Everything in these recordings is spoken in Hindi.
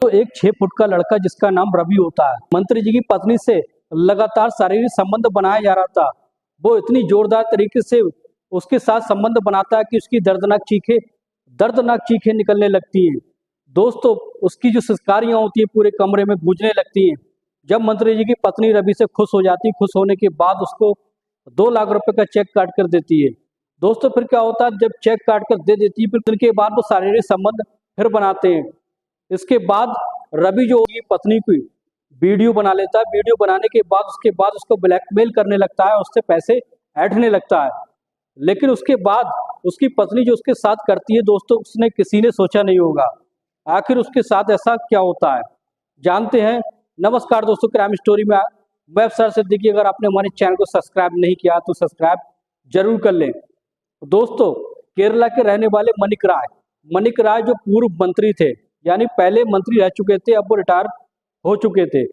तो एक 6 फुट का लड़का जिसका नाम रवि होता है, मंत्री जी की पत्नी से लगातार शारीरिक संबंध बनाया जा रहा था। वो इतनी जोरदार तरीके से उसके साथ संबंध बनाता है कि उसकी दर्दनाक चीखें निकलने लगती हैं। दोस्तों, उसकी जो सिसकारियां होती है पूरे कमरे में गूंजने लगती हैं। जब मंत्री जी की पत्नी रवि से खुश हो जाती, खुश होने के बाद उसको 2 लाख रुपए का चेक काट कर देती है। दोस्तों, फिर क्या होता है, जब चेक काट कर दे देती है, फिर उनके बाद वो शारीरिक संबंध फिर बनाते हैं। इसके बाद रवि जो होगी पत्नी की वीडियो बना लेता है। वीडियो बनाने के बाद उसको ब्लैकमेल करने लगता है, उससे पैसे ऐंठने लगता है। लेकिन उसके बाद उसकी पत्नी जो उसके साथ करती है, दोस्तों, उसने किसी ने सोचा नहीं होगा। आखिर उसके साथ ऐसा क्या होता है, जानते हैं। नमस्कार दोस्तों, क्राइम स्टोरी में मैं अफसर सिद्दीकी। अगर आपने हमारे चैनल को सब्सक्राइब नहीं किया तो सब्सक्राइब जरूर कर लें। दोस्तों, केरला के रहने वाले मणिक राय जो पूर्व मंत्री थे, यानी पहले मंत्री रह चुके थे, अब वो रिटायर हो चुके थे।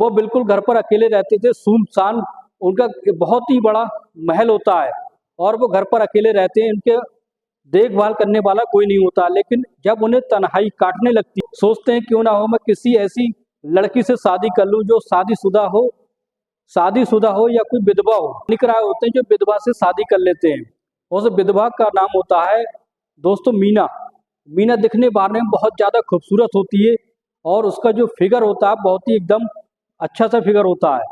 वो बिल्कुल घर पर अकेले रहते थे, सुनसान। उनका बहुत ही बड़ा महल होता है और वो घर पर अकेले रहते हैं। उनके देखभाल करने वाला कोई नहीं होता। लेकिन जब उन्हें तन्हाई काटने लगती, सोचते हैं क्यों ना हो मैं किसी ऐसी लड़की से शादी कर लूं जो शादीशुदा हो या कोई विधवा हो। मणिक राय होते हैं जो विधवा से शादी कर लेते हैं। उस विधवा का नाम होता है दोस्तों मीना दिखने बारने में बहुत ज़्यादा खूबसूरत होती है और उसका जो फिगर होता है बहुत ही एकदम अच्छा सा फिगर होता है।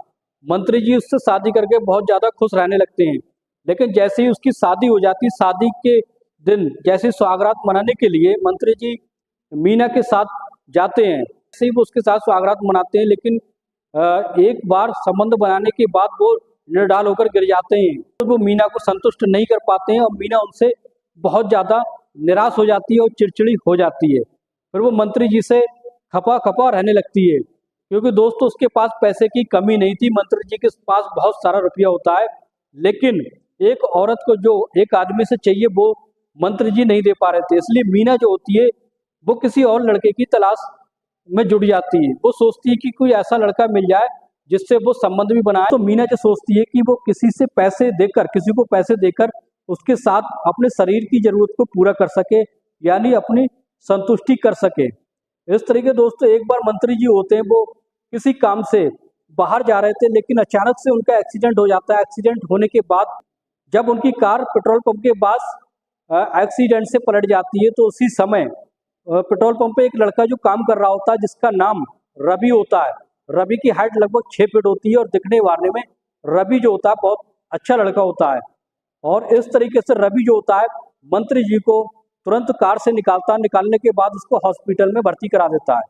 मंत्री जी उससे शादी करके बहुत ज़्यादा खुश रहने लगते हैं। लेकिन जैसे ही उसकी शादी हो जाती, शादी के दिन जैसे सुहागरात मनाने के लिए मंत्री जी मीना के साथ जाते हैं, जैसे ही वो उसके साथ सुहागरात मनाते हैं, लेकिन एक बार संबंध बनाने के बाद वो निराल होकर गिर जाते हैं। तो वो मीना को संतुष्ट नहीं कर पाते हैं और मीना उनसे बहुत ज़्यादा निराश हो जाती है और चिड़चिड़ी हो जाती है। फिर वो मंत्री जी से खपा रहने लगती है, क्योंकि दोस्तों उसके पास पैसे की कमी नहीं थी। मंत्री जी के पास बहुत सारा रुपया होता है, लेकिन एक औरत को जो एक आदमी से चाहिए वो मंत्री जी नहीं दे पा रहे थे। इसलिए मीना जो होती है वो किसी और लड़के की तलाश में जुड़ जाती है। वो सोचती है कि कोई ऐसा लड़का मिल जाए जिससे वो संबंध भी बनाए। तो मीना जो सोचती है कि वो किसी को पैसे देकर उसके साथ अपने शरीर की जरूरत को पूरा कर सके, यानी अपनी संतुष्टि कर सके। इस तरीके दोस्तों, एक बार मंत्री जी होते हैं वो किसी काम से बाहर जा रहे थे, लेकिन अचानक से उनका एक्सीडेंट हो जाता है। एक्सीडेंट होने के बाद जब उनकी कार पेट्रोल पंप के पास एक्सीडेंट से पलट जाती है, तो उसी समय पेट्रोल पंप पे एक लड़का जो काम कर रहा होता है जिसका नाम रवि होता है। रवि की हाइट लगभग 6 फीट होती है और दिखने वाले में रवि जो होता है बहुत अच्छा लड़का होता है। और इस तरीके से रवि जो होता है मंत्री जी को तुरंत कार से निकालने के बाद उसको हॉस्पिटल में भर्ती करा देता है।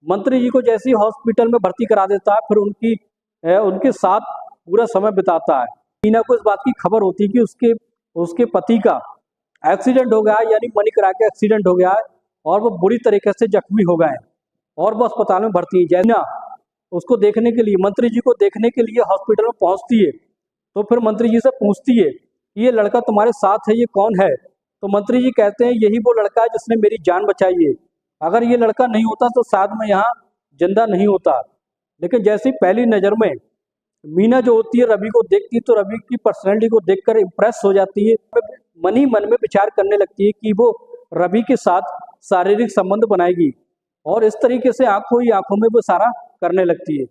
मंत्री जी को जैसे ही हॉस्पिटल में भर्ती करा देता है, फिर उनके साथ पूरा समय बिताता है। मीना को इस बात की खबर होती है कि उसके पति का एक्सीडेंट हो गया है, यानी मणिक राय का एक्सीडेंट हो गया है और वो बुरी तरीके से जख्मी हो गए हैं और वो अस्पताल में भर्ती है। जैना उसको देखने के लिए, मंत्री जी को देखने के लिए हॉस्पिटल में पहुंचती है, तो फिर मंत्री जी से पूछती है कि ये लड़का तुम्हारे साथ है, ये कौन है? तो मंत्री जी कहते हैं यही वो लड़का है जिसने मेरी जान बचाई है। अगर ये लड़का नहीं होता तो शायद मैं यहाँ जिंदा नहीं होता। लेकिन जैसे ही पहली नज़र में मीना जो होती है रवि को देखती है, तो रवि की पर्सनैलिटी को देखकर इम्प्रेस हो जाती है। मन ही मन में विचार करने लगती है कि वो रवि के साथ शारीरिक संबंध बनाएगी और इस तरीके से आंखों ही आंखों में वो सारा करने लगती है।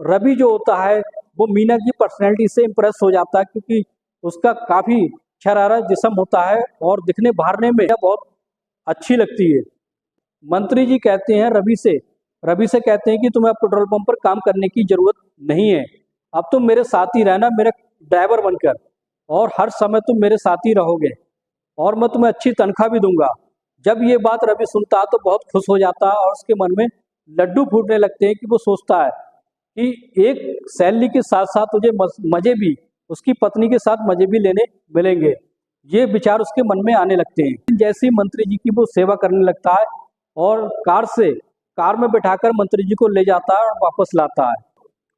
रवि जो होता है वो मीना की पर्सनैलिटी से इम्प्रेस हो जाता है, क्योंकि उसका काफ़ी शरारा जिस्म होता है और दिखने बाहरने में बहुत अच्छी लगती है। मंत्री जी कहते हैं रवि से कहते हैं कि तुम्हें अब पेट्रोल पंप पर काम करने की जरूरत नहीं है, अब तुम मेरे साथ ही रहना, मेरा ड्राइवर बनकर, और हर समय तुम मेरे साथ ही रहोगे और मैं तुम्हें अच्छी तनख्वाह भी दूंगा। जब ये बात रवि सुनता है तो बहुत खुश हो जाता है और उसके मन में लड्डू फूटने लगते हैं कि वो सोचता है कि एक सैलरी के साथ साथ तुझे मजे भी, उसकी पत्नी के साथ मजे भी लेने मिलेंगे। ये विचार उसके मन में आने लगते हैं। जैसे ही मंत्री जी की वो सेवा करने लगता है और कार में बिठाकर मंत्री जी को ले जाता है और वापस लाता है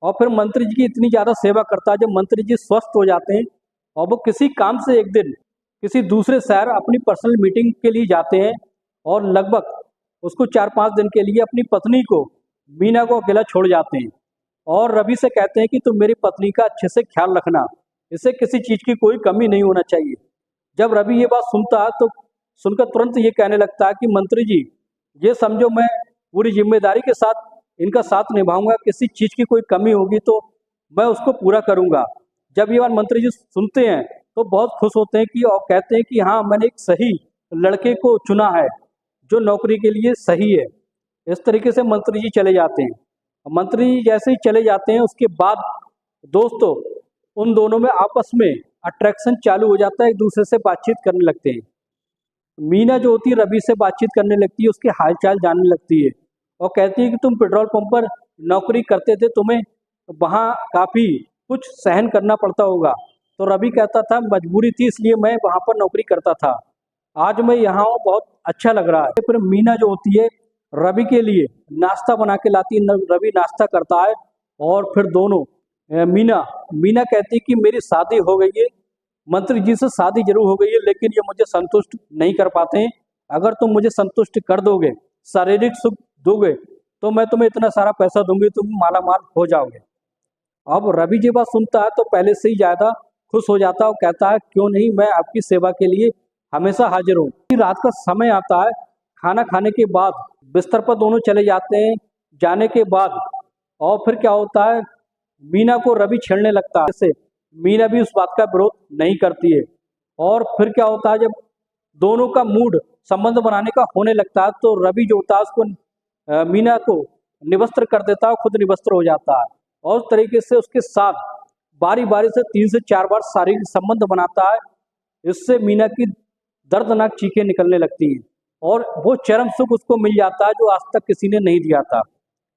और फिर मंत्री जी की इतनी ज़्यादा सेवा करता है। जब मंत्री जी स्वस्थ हो जाते हैं और वो किसी काम से एक दिन किसी दूसरे शहर अपनी पर्सनल मीटिंग के लिए जाते हैं और लगभग उसको 4-5 दिन के लिए अपनी पत्नी को, मीना को, अकेला छोड़ जाते हैं और रवि से कहते हैं कि तुम मेरी पत्नी का अच्छे से ख्याल रखना, इसे किसी चीज़ की कोई कमी नहीं होना चाहिए। जब रवि ये बात सुनता है तो सुनकर तुरंत ये कहने लगता है कि मंत्री जी, ये समझो मैं पूरी जिम्मेदारी के साथ इनका साथ निभाऊंगा। किसी चीज़ की कोई कमी होगी तो मैं उसको पूरा करूंगा। जब ये बात मंत्री जी सुनते हैं तो बहुत खुश होते हैं कि और कहते हैं कि हाँ, मैंने एक सही लड़के को चुना है जो नौकरी के लिए सही है। इस तरीके से मंत्री जी चले जाते हैं। मंत्री जी जैसे ही चले जाते हैं उसके बाद दोस्तों उन दोनों में आपस में अट्रैक्शन चालू हो जाता है, एक दूसरे से बातचीत करने लगते हैं। मीना जो होती है रवि से बातचीत करने लगती है, उसके हालचाल जानने लगती है और कहती है कि तुम पेट्रोल पंप पर नौकरी करते थे, तुम्हें वहाँ काफ़ी कुछ सहन करना पड़ता होगा। तो रवि कहता था मजबूरी थी इसलिए मैं वहाँ पर नौकरी करता था, आज मैं यहाँ हूँ, बहुत अच्छा लग रहा है। फिर मीना जो होती है रवि के लिए नाश्ता बना के लाती है, रवि नाश्ता करता है और फिर दोनों मीना मीना कहती है कि मेरी शादी हो गई है, मंत्री जी से शादी जरूर हो गई है, लेकिन ये मुझे संतुष्ट नहीं कर पाते हैं। अगर तुम मुझे संतुष्ट कर दोगे, शारीरिक सुख दोगे, तो मैं तुम्हें इतना सारा पैसा दूंगी, तुम माला माल हो जाओगे। अब रवि जी बात सुनता है तो पहले से ही ज़्यादा खुश हो जाता है और कहता है क्यों नहीं, मैं आपकी सेवा के लिए हमेशा हाजिर हूँ। रात का समय आता है, खाना खाने के बाद बिस्तर पर दोनों चले जाते हैं। जाने के बाद और फिर क्या होता है, मीना को रवि छेड़ने लगता है। जैसे मीना भी उस बात का विरोध नहीं करती है। और फिर क्या होता है, जब दोनों का मूड संबंध बनाने का होने लगता है तो रवि जो होता है उसको मीना को निवस्त्र कर देता है, खुद निवस्त्र हो जाता है और उस तरीके से उसके साथ बारी बारी से 3 से 4 बार शारीरिक संबंध बनाता है। इससे मीना की दर्दनाक चीखें निकलने लगती हैं और वो चरम सुख उसको मिल जाता है जो आज तक किसी ने नहीं दिया था।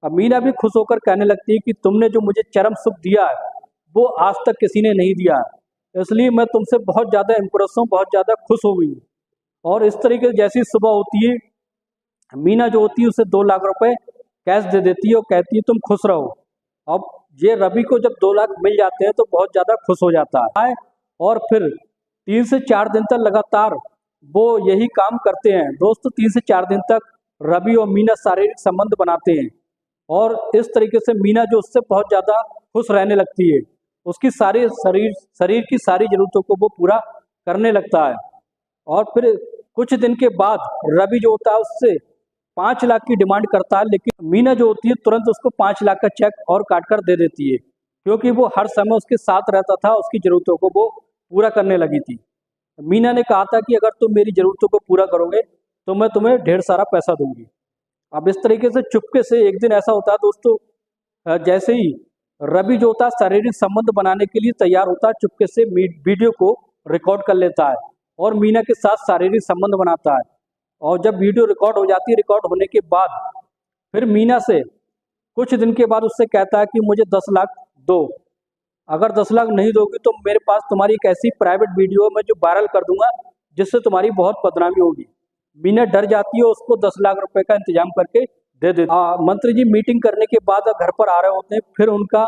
अब मीना भी खुश होकर कहने लगती है कि तुमने जो मुझे चरम सुख दिया है वो आज तक किसी ने नहीं दिया है, इसलिए मैं तुमसे बहुत ज़्यादा इम्प्रेस हूँ, बहुत ज़्यादा खुश हो गई हूँ। और इस तरीके से जैसी सुबह होती है, मीना जो होती है उसे 2 लाख रुपए कैश दे देती है और कहती है तुम खुश रहो। अब ये रवि को जब 2 लाख मिल जाते हैं तो बहुत ज़्यादा खुश हो जाता है और फिर 3 से 4 दिन तक लगातार वो यही काम करते हैं। दोस्तों 3 से 4 दिन तक रवि और मीना शारीरिक संबंध बनाते हैं और इस तरीके से मीना जो उससे बहुत ज़्यादा खुश रहने लगती है, उसकी सारी शरीर की सारी ज़रूरतों को वो पूरा करने लगता है। और फिर कुछ दिन के बाद रवि जो होता है उससे 5 लाख की डिमांड करता है, लेकिन मीना जो होती है तुरंत उसको 5 लाख का चेक और काट कर दे देती है, क्योंकि वो हर समय उसके साथ रहता था, उसकी ज़रूरतों को वो पूरा करने लगी थी। मीना ने कहा था कि अगर तुम मेरी ज़रूरतों को पूरा करोगे तो मैं तुम्हें ढेर सारा पैसा दूंगी। अब इस तरीके से चुपके से एक दिन ऐसा होता है दोस्तों, जैसे ही रवि जो होता है शारीरिक संबंध बनाने के लिए तैयार होता है, चुपके से वीडियो को रिकॉर्ड कर लेता है और मीना के साथ शारीरिक संबंध बनाता है। और जब वीडियो रिकॉर्ड हो जाती है, रिकॉर्ड होने के बाद फिर मीना से कुछ दिन के बाद उससे कहता है कि मुझे 10 लाख दो, अगर 10 लाख नहीं दोगी तो मेरे पास तुम्हारी एक ऐसी प्राइवेट वीडियो है मैं जो वायरल कर दूंगा जिससे तुम्हारी बहुत बदनामी होगी। मीना डर जाती है, उसको 10 लाख रुपए का इंतजाम करके दे देती है। मंत्री जी मीटिंग करने के बाद घर पर आ रहे होते हैं, फिर उनका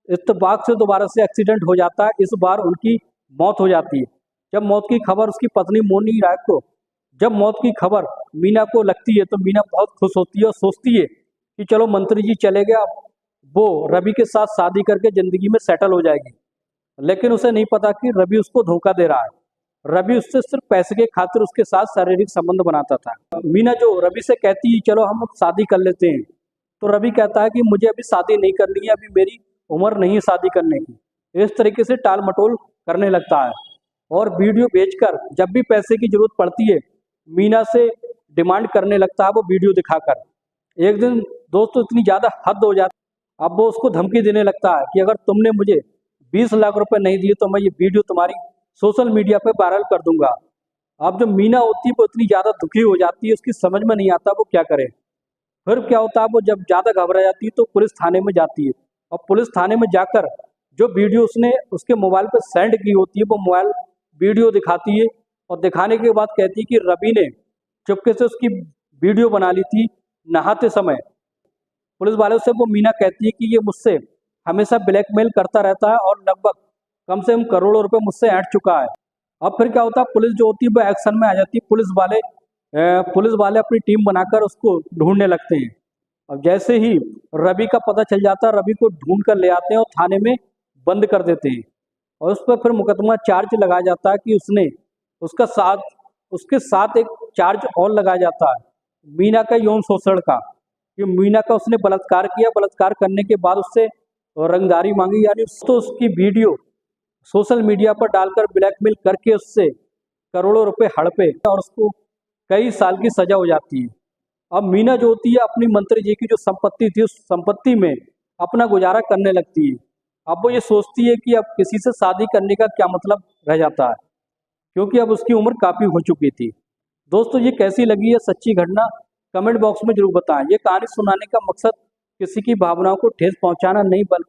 इत्तेफाक से दोबारा से एक्सीडेंट हो जाता है। इस बार उनकी मौत हो जाती है। जब मौत की खबर उसकी पत्नी मोनी राय को जब मौत की खबर मीना को लगती है तो मीना बहुत खुश होती है और सोचती है कि चलो मंत्री जी चले गए, अब वो रवि के साथ शादी करके जिंदगी में सेटल हो जाएगी। लेकिन उसे नहीं पता कि रवि उसको धोखा दे रहा है। रवि उससे सिर्फ पैसे के खातिर उसके साथ शारीरिक संबंध बनाता था। मीना जो रवि से कहती है चलो हम शादी कर लेते हैं, तो रवि कहता है कि मुझे अभी शादी नहीं करनी है, अभी मेरी उम्र नहीं है शादी करने की। इस तरीके से टाल मटोल करने लगता है और वीडियो बेचकर जब भी पैसे की जरूरत पड़ती है मीना से डिमांड करने लगता है वो वीडियो दिखाकर। एक दिन दोस्तों इतनी ज़्यादा हद हो जाती है, अब वो उसको धमकी देने लगता है कि अगर तुमने मुझे 20 लाख रुपए नहीं दिए तो मैं ये वीडियो तुम्हारी सोशल मीडिया पे वायरल कर दूंगा। अब जो मीना होती है वो इतनी ज़्यादा दुखी हो जाती है, उसकी समझ में नहीं आता वो क्या करे। फिर क्या होता है, वो जब ज़्यादा घबरा जाती है तो पुलिस थाने में जाती है और पुलिस थाने में जाकर जो वीडियो उसने उसके मोबाइल पर सेंड की होती है वो मोबाइल वीडियो दिखाती है और दिखाने के बाद कहती है कि रवि ने चुपके से उसकी वीडियो बना ली थी नहाते समय। पुलिस वालों से वो मीना कहती है कि ये मुझसे हमेशा ब्लैकमेल करता रहता है और लगभग कम से कम करोड़ों रुपए मुझसे ऐंठ चुका है। अब फिर क्या होता है, पुलिस जो होती है वो एक्शन में आ जाती है। पुलिस वाले अपनी टीम बनाकर उसको ढूंढने लगते हैं। अब जैसे ही रवि का पता चल जाता है, रवि को ढूंढ कर ले आते हैं और थाने में बंद कर देते हैं और उस पर फिर मुकदमा चार्ज लगाया जाता है कि उसके साथ एक चार्ज और लगाया जाता है मीना का यौन शोषण का। कि मीना का उसने बलात्कार किया, बलात्कार करने के बाद उससे रंगदारी मांगी, यानी तो उसकी वीडियो सोशल मीडिया पर डालकर ब्लैकमेल करके उससे करोड़ों रुपए हड़पे और उसको कई साल की सजा हो जाती है। अब मीना जो होती है अपनी मंत्री जी की जो संपत्ति थी उस संपत्ति में अपना गुजारा करने लगती है। अब वो ये सोचती है कि अब किसी से शादी करने का क्या मतलब रह जाता है, क्योंकि अब उसकी उम्र काफ़ी हो चुकी थी। दोस्तों ये कैसी लगी है सच्ची घटना, कमेंट बॉक्स में जरूर बताएं। ये कहानी सुनाने का मकसद किसी की भावनाओं को ठेस पहुंचाना नहीं बल्कि